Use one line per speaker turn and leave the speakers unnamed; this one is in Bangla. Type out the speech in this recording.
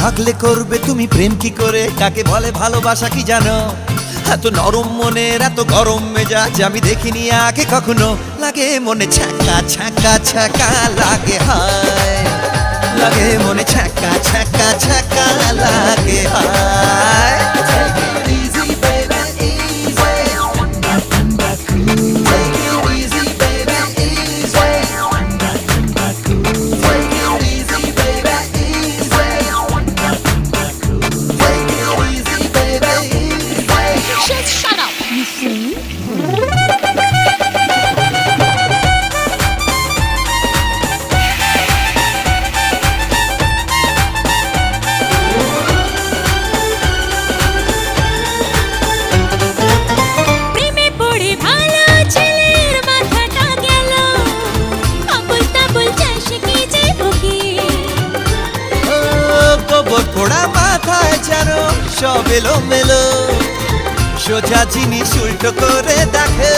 থাকলে করবে তুমি প্রেম কি করে, কাকে বলে ভালোবাসা কি জানো? এত নরম মনের এত গরম মেজাজ আমি দেখিনি আগে কখনো। লাগে মনে ছ্যাঁকা ছ্যাঁকা ছ্যাঁকা লাগে হায়, লাগে মনে ছ্যাঁকা ছ্যাঁকা ছ্যাঁকা লাগে হায়।
Shut up, you fool! প্রেমে পড়ে ভালো ছেলের মাথাটা গেল, আবুল তাবুল চাষে কি যে বকি।
ও গোবর পোড়া মাথায় যেন সব এলো মেলো, সোজা জিনিস উল্টো করে দেখে।